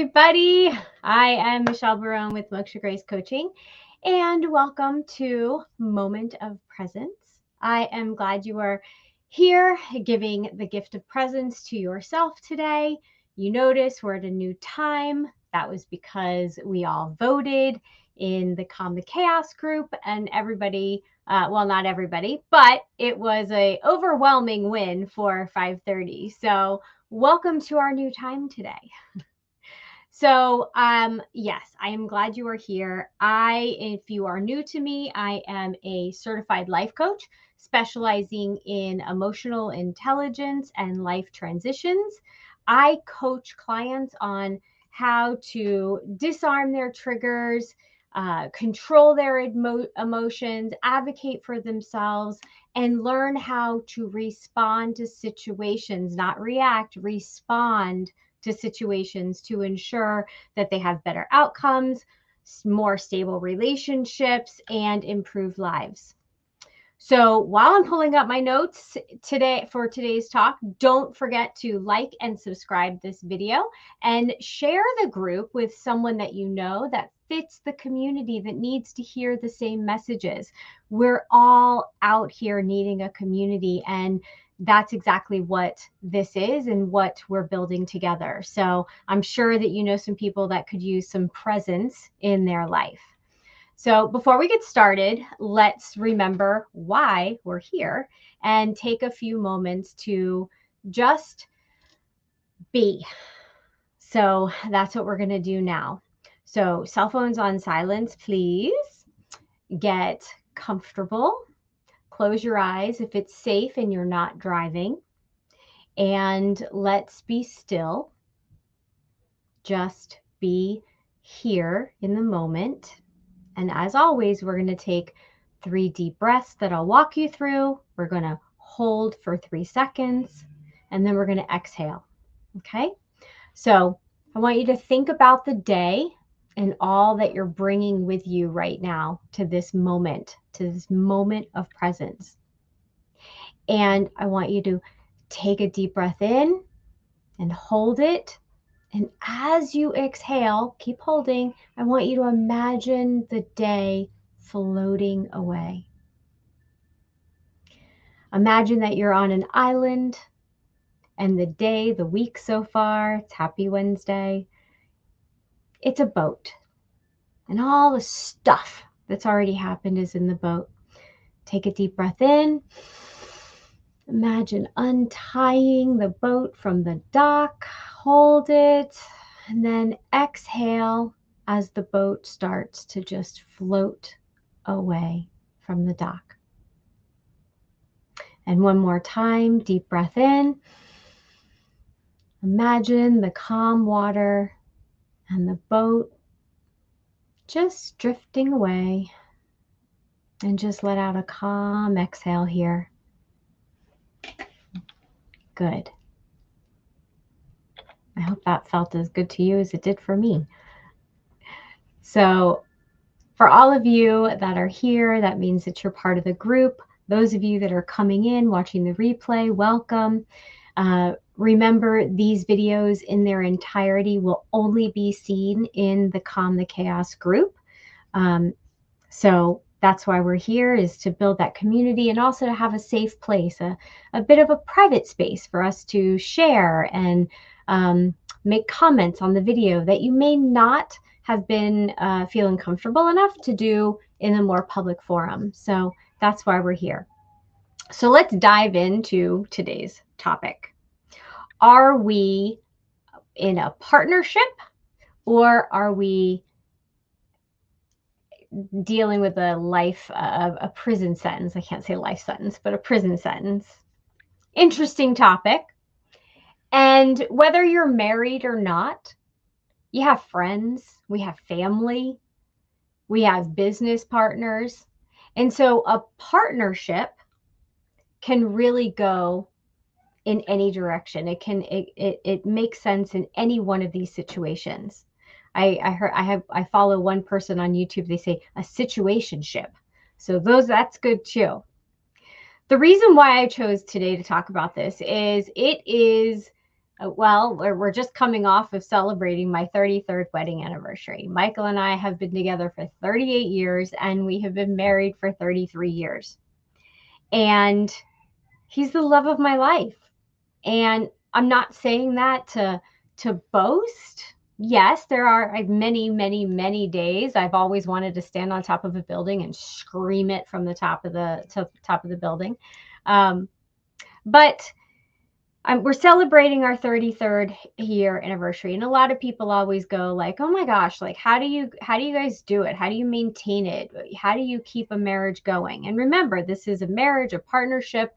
everybody. I am Michelle Barone with Moksha Grace Coaching, and welcome to Moment of Presence. I am glad you are here giving the gift of presence to yourself today. You notice we're at a new time. That was because we all voted in the Calm the Chaos group, and everybody, well, not everybody, but it was an overwhelming win for 5:30. So welcome to our new time today. So, yes, I am glad you are here. If you are new to me, I am a certified life coach specializing in emotional intelligence and life transitions. I coach clients on how to disarm their triggers, control their emotions, advocate for themselves, and learn how to respond to situations, not react, respond to situations to ensure that they have better outcomes, more stable relationships, and improved lives. So while I'm pulling up my notes today for today's talk, don't forget to like and subscribe this video and share the group with someone that you know that fits the community that needs to hear the same messages. We're all out here needing a community, and that's exactly what this is and what we're building together. So I'm sure that you know some people that could use some presence in their life. So before we get started, let's remember why we're here and take a few moments to just be. So that's what we're going to do now. So cell phones on silence, please. Get comfortable. Close your eyes if it's safe and you're not driving. And let's be still. Just be here in the moment. And as always, we're going to take 3 deep breaths that I'll walk you through. We're going to hold for 3 seconds, and then we're going to exhale. Okay? So I want you to think about the day and all that you're bringing with you right now to this moment of presence. And I want you to take a deep breath in and hold it. And as you exhale, keep holding. I want you to imagine the day floating away. Imagine that you're on an island and the day, the week so far, it's Happy Wednesday, it's a boat. And all the stuff that's already happened is in the boat. Take a deep breath in. Imagine untying the boat from the dock. Hold it. And then exhale as the boat starts to just float away from the dock. And one more time, deep breath in. Imagine the calm water and the boat just drifting away. And just let out a calm exhale here. Good. I hope that felt as good to you as it did for me. So for all of you that are here, that means that you're part of the group. Those of you that are coming in, watching the replay, welcome. Remember, these videos in their entirety will only be seen in the Calm the Chaos group. So that's why we're here, is to build that community and also to have a safe place, a bit of a private space for us to share and make comments on the video that you may not have been feeling comfortable enough to do in a more public forum. So that's why we're here. So let's dive into today's topic. Are we in a partnership, or are we dealing with a prison sentence? I can't say life sentence, but a prison sentence. Interesting topic. And whether you're married or not, you have friends, we have family, we have business partners. And so a partnership can really go in any direction. It makes sense in any one of these situations. I follow one person on YouTube. They say a situationship. So that's good too. The reason why I chose today to talk about this is it is Well, we're just coming off of celebrating my 33rd wedding anniversary. Michael and I have been together for 38 years, and we have been married for 33 years. And he's the love of my life. And I'm not saying that to boast. Yes, there are many, many, many days I've always wanted to stand on top of a building and scream it from the top of the building. But we're celebrating our 33rd year anniversary, and a lot of people always go like, "Oh my gosh, like how do you guys do it? How do you maintain it? How do you keep a marriage going?" And remember, this is a marriage, a partnership,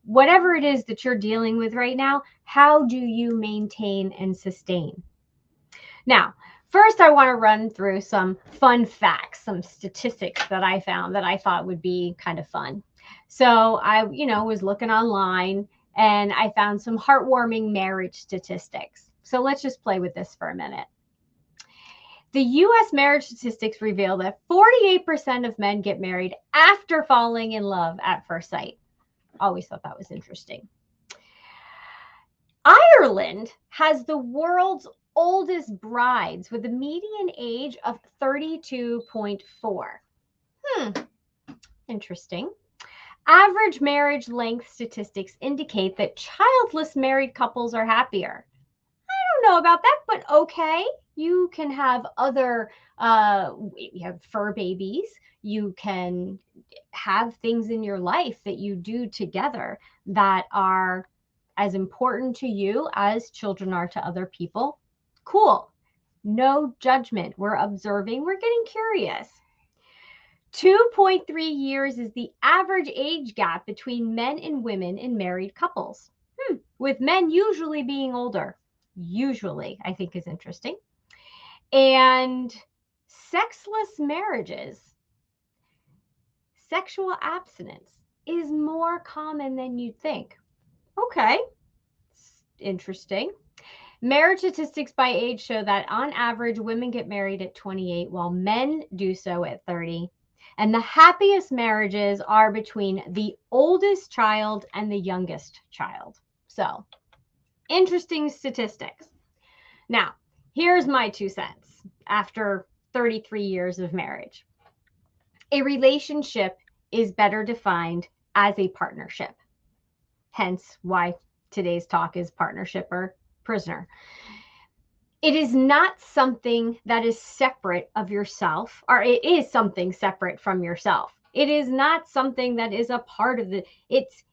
whatever it is that you're dealing with right now. How do you maintain and sustain? Now, first, I want to run through some fun facts, some statistics that I found that I thought would be kind of fun. So I, was looking online and I found some heartwarming marriage statistics. So let's just play with this for a minute. The US marriage statistics reveal that 48% of men get married after falling in love at first sight. Always thought that was interesting. Ireland has the world's oldest brides with a median age of 32.4. Interesting. Average marriage length statistics indicate that childless married couples are happier. I don't know about that, but okay. You can have other, you have fur babies. You can have things in your life that you do together that are as important to you as children are to other people. Cool. No judgment. We're observing. We're getting curious. 2.3 years is the average age gap between men and women in married couples, with men usually being older. Usually, I think is interesting. And sexless marriages, sexual abstinence is more common than you'd think. Okay, interesting. Marriage statistics by age show that on average, women get married at 28 while men do so at 30. And the happiest marriages are between the oldest child and the youngest child. So, interesting statistics. Now, here's my 2 cents after 33 years of marriage. A relationship is better defined as a partnership. Hence why today's talk is partnership or prisoner. It is not something that is separate of yourself, or it is something separate from yourself. It is not something that is a part of it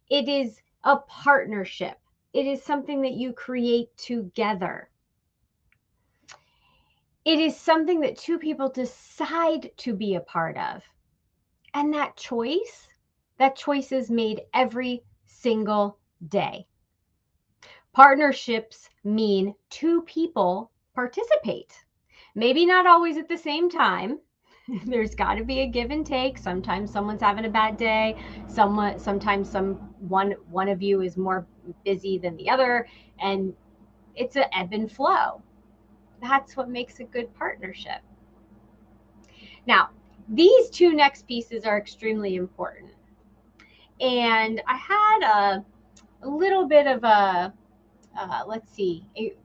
is a partnership. It is something that you create together. It is something that two people decide to be a part of. And that choice is made every single day. Partnerships mean two people participate. Maybe not always at the same time. There's got to be a give and take. Sometimes someone's having a bad day. Sometimes one of you is more busy than the other, and it's an ebb and flow. That's what makes a good partnership. Now, these two next pieces are extremely important. And I had a little bit of a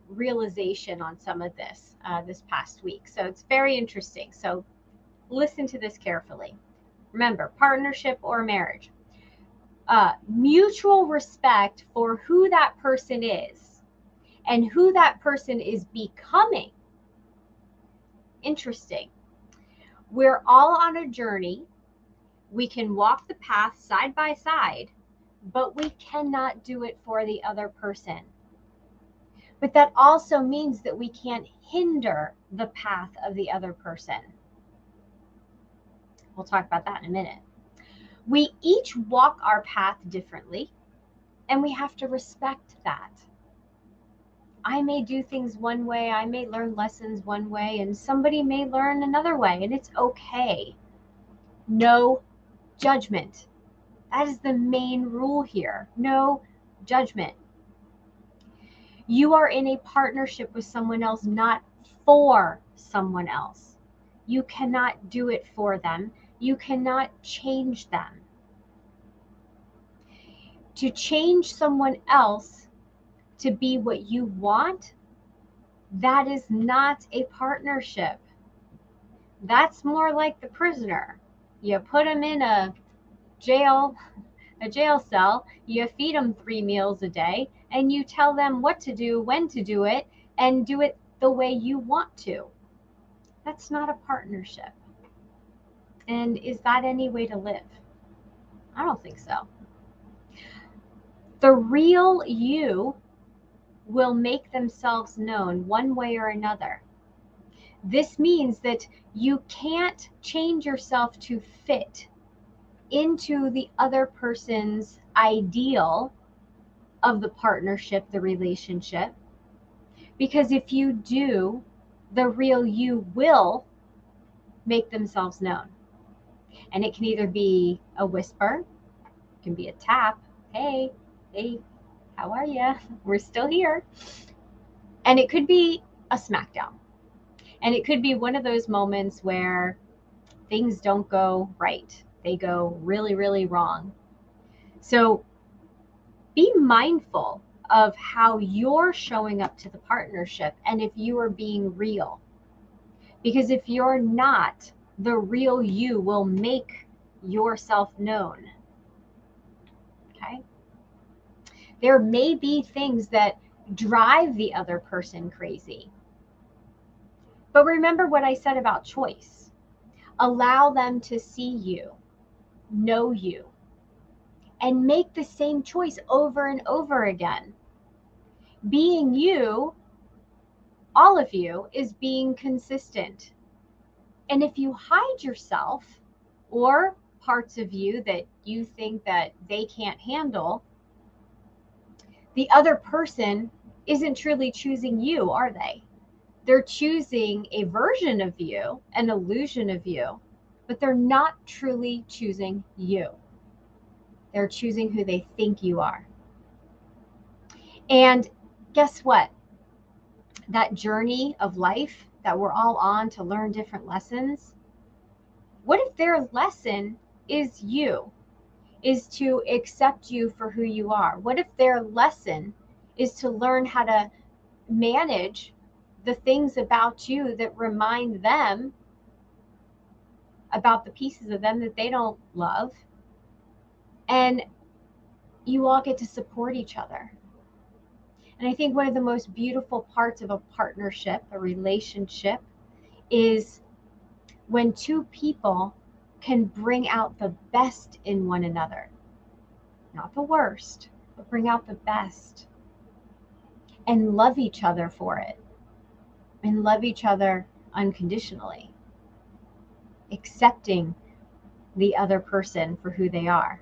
realization on some of this this past week. So it's very interesting. So listen to this carefully. Remember, partnership or marriage. Mutual respect for who that person is and who that person is becoming. Interesting. We're all on a journey. We can walk the path side by side, but we cannot do it for the other person. But that also means that we can't hinder the path of the other person. We'll talk about that in a minute. We each walk our path differently, and we have to respect that. I may do things one way, I may learn lessons one way, and somebody may learn another way, and it's okay. No judgment. That is the main rule here. No judgment. You are in a partnership with someone else, not for someone else. You cannot do it for them. You cannot change them. To change someone else to be what you want, that is not a partnership. That's more like the prisoner. You put them in a jail cell, you feed them 3 meals a day, and you tell them what to do, when to do it, and do it the way you want to. That's not a partnership. And is that any way to live? I don't think so. The real you will make themselves known one way or another. This means that you can't change yourself to fit into the other person's ideal of the partnership, the relationship. Because if you do, the real you will make themselves known. And it can either be a whisper, it can be a tap, hey, how are you? We're still here. And it could be a smackdown. And it could be one of those moments where things don't go right. They go really, really wrong. So be mindful of how you're showing up to the partnership and if you are being real. Because if you're not, the real you will make yourself known. Okay? There may be things that drive the other person crazy. But remember what I said about choice. Allow them to see you, know you, and make the same choice over and over again. Being you, all of you, is being consistent. And if you hide yourself or parts of you that you think that they can't handle, the other person isn't truly choosing you, are they? They're choosing a version of you, an illusion of you, but they're not truly choosing you. They're choosing who they think you are. And guess what? That journey of life that we're all on to learn different lessons, what if their lesson is you, is to accept you for who you are? What if their lesson is to learn how to manage the things about you that remind them about the pieces of them that they don't love, and you all get to support each other? And I think one of the most beautiful parts of a partnership, a relationship, is when two people can bring out the best in one another. Not the worst, but bring out the best. And love each other for it. And love each other unconditionally. Accepting the other person for who they are.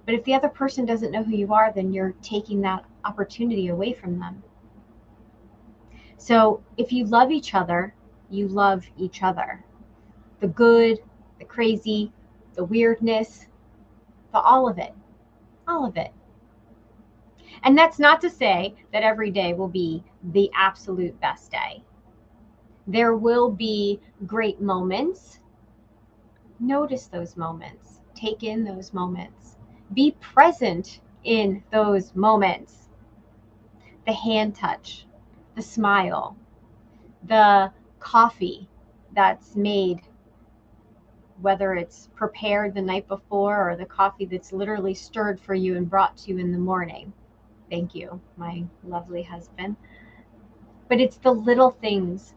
But if the other person doesn't know who you are, then you're taking that opportunity away from them. So if you love each other, you love each other. The good, the crazy, the weirdness, all of it. All of it. And that's not to say that every day will be the absolute best day. There will be great moments. Notice those moments. Take in those moments. Be present in those moments. The hand touch, the smile, the coffee that's made, whether it's prepared the night before or the coffee that's literally stirred for you and brought to you in the morning. Thank you, my lovely husband. But it's the little things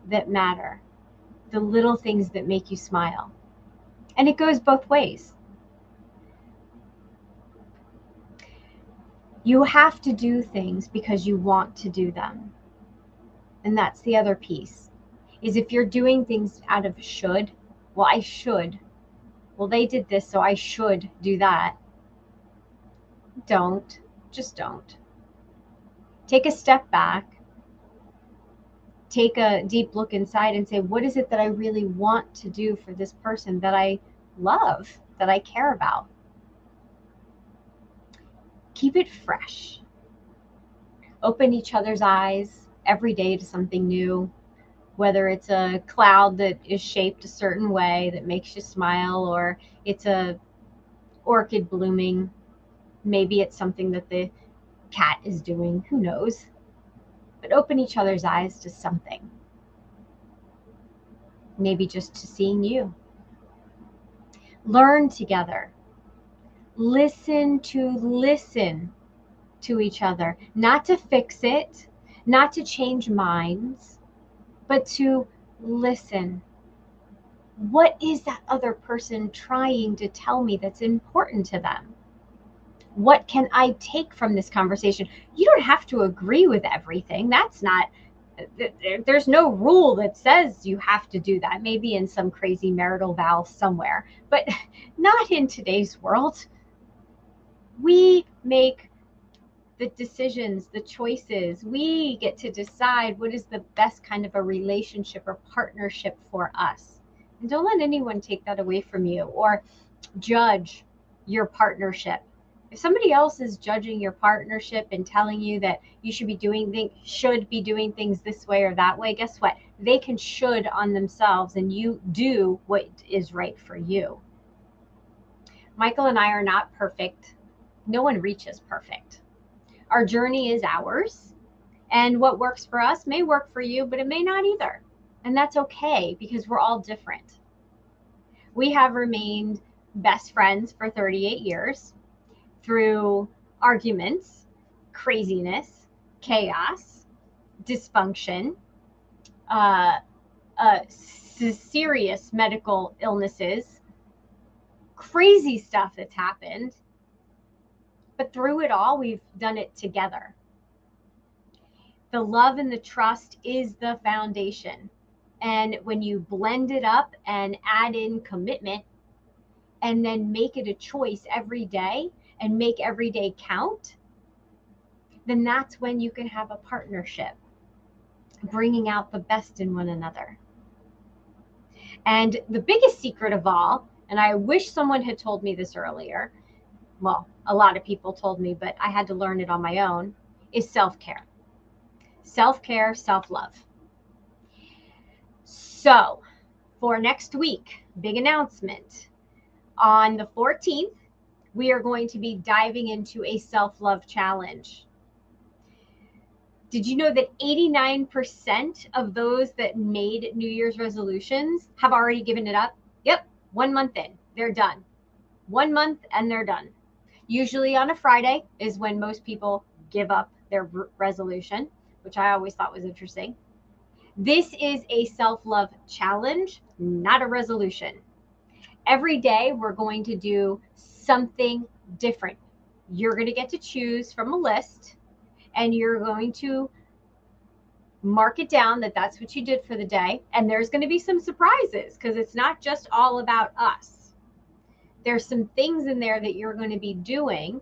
that matter, the little things that make you smile. And it goes both ways. You have to do things because you want to do them. And that's the other piece, is if you're doing things out of should, well, I should. Well, they did this, so I should do that. Don't. Just don't. Take a step back. Take a deep look inside and say, what is it that I really want to do for this person that I love, that I care about? Keep it fresh. Open each other's eyes every day to something new, whether it's a cloud that is shaped a certain way that makes you smile, or it's a orchid blooming. Maybe it's something that the cat is doing, who knows? But open each other's eyes to something. Maybe just to seeing you. Learn together. Listen to each other, not to fix it, not to change minds, but to listen. What is that other person trying to tell me that's important to them? What can I take from this conversation? You don't have to agree with everything. That's not, there's no rule that says you have to do that. Maybe in some crazy marital vow somewhere, but not in today's world. We make the decisions, the choices. We get to decide what is the best kind of a relationship or partnership for us. And don't let anyone take that away from you or judge your partnership. If somebody else is judging your partnership and telling you that you should be doing things this way or that way, guess what? They can should on themselves, and you do what is right for you. Michael and I are not perfect. No one reaches perfect. Our journey is ours, and what works for us may work for you, but it may not either. And that's okay, because we're all different. We have remained best friends for 38 years through arguments, craziness, chaos, dysfunction, serious medical illnesses, crazy stuff that's happened. But through it all, we've done it together. The love and the trust is the foundation. And when you blend it up and add in commitment and then make it a choice every day and make every day count, then that's when you can have a partnership, bringing out the best in one another. And the biggest secret of all, and I wish someone had told me this earlier, well, a lot of people told me, but I had to learn it on my own, is self-care. Self-care, self-love. So for next week, big announcement. On the 14th, we are going to be diving into a self-love challenge. Did you know that 89% of those that made New Year's resolutions have already given it up? Yep, 1 month in, they're done. 1 month and they're done. Usually on a Friday is when most people give up their resolution, which I always thought was interesting. This is a self-love challenge, not a resolution. Every day we're going to do something different. You're going to get to choose from a list, and you're going to mark it down that that's what you did for the day. And there's going to be some surprises, because it's not just all about us. There's some things in there that you're going to be doing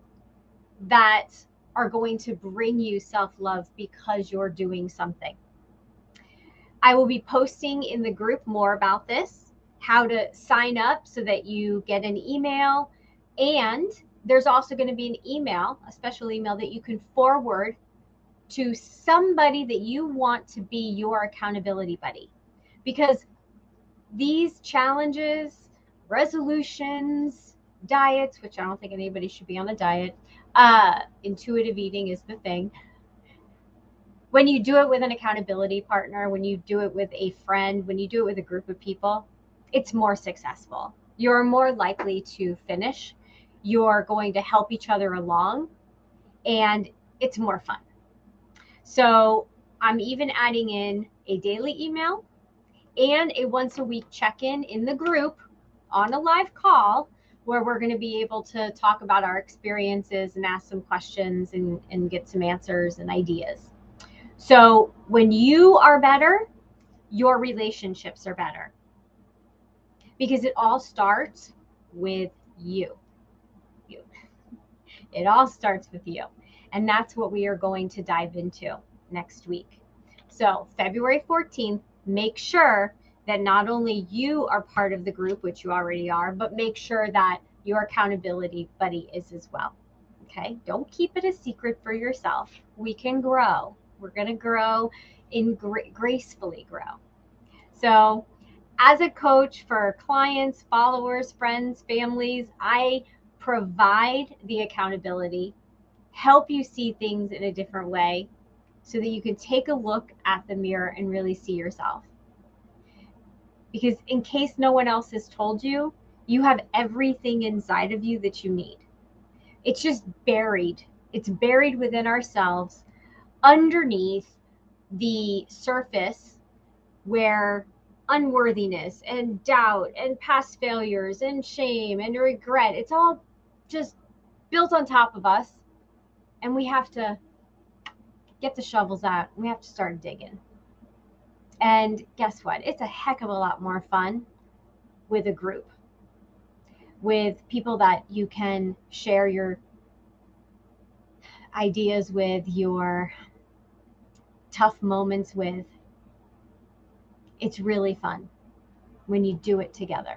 that are going to bring you self-love because you're doing something. I will be posting in the group more about this, how to sign up so that you get an email. And there's also going to be an email, a special email that you can forward to somebody that you want to be your accountability buddy. Because these challenges, resolutions, diets, which I don't think anybody should be on a diet, intuitive eating is the thing. When you do it with an accountability partner, when you do it with a friend, when you do it with a group of people, it's more successful. You're more likely to finish. You're going to help each other along, and it's more fun. So I'm even adding in a daily email and a once a week check-in in the group on a live call, where we're going to be able to talk about our experiences and ask some questions and get some answers and ideas. So when you are better, your relationships are better, because it all starts with you. It all starts with you. And that's what we are going to dive into next week. So February 14th, make sure that not only you are part of the group, which you already are, but make sure that your accountability buddy is as well. Okay? Don't keep it a secret for yourself. We can grow. We're going to grow in gracefully grow. So as a coach for clients, followers, friends, families, I provide the accountability. help you see things in a different way so that you can take a look at the mirror and really see yourself. Because in case no one else has told you, you have everything inside of you that you need. It's just buried. It's buried within ourselves underneath the surface where unworthiness and doubt and past failures and shame and regret, it's all just built on top of us. And we have to get the shovels out. We have to start digging. And guess what? It's a heck of a lot more fun with a group, with people that you can share your ideas with, your tough moments with. It's really fun when you do it together.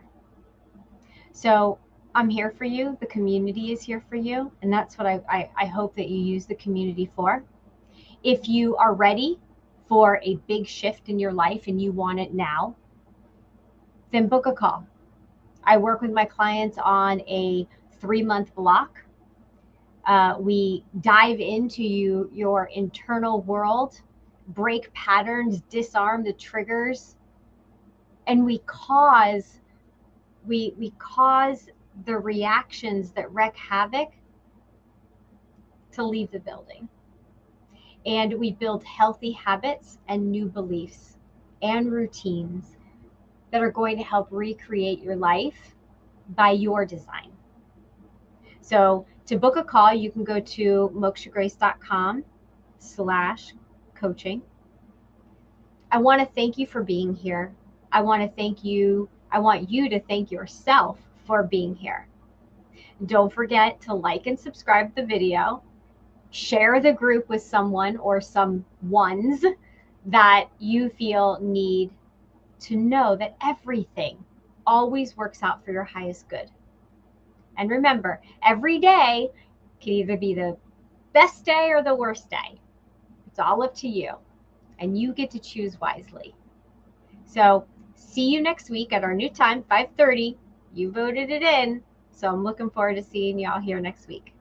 So I'm here for you. The community is here for you. And that's what I hope that you use the community for. If you are ready for a big shift in your life and you want it now, then book a call. I work with my clients on a 3-month block. We dive into your internal world, break patterns, disarm the triggers, and we cause the reactions that wreak havoc to leave the building. And we build healthy habits and new beliefs and routines that are going to help recreate your life by your design. So to book a call, you can go to mokshagrace.com/coaching. I want to thank you for being here. I want you to thank yourself for being here. Don't forget to like and subscribe the video. Share the group with someone or some ones that you feel need to know that everything always works out for your highest good. And remember, every day can either be the best day or the worst day. It's all up to you, and you get to choose wisely. So see you next week at our new time, 5:30. You voted it in, so I'm looking forward to seeing y'all here next week.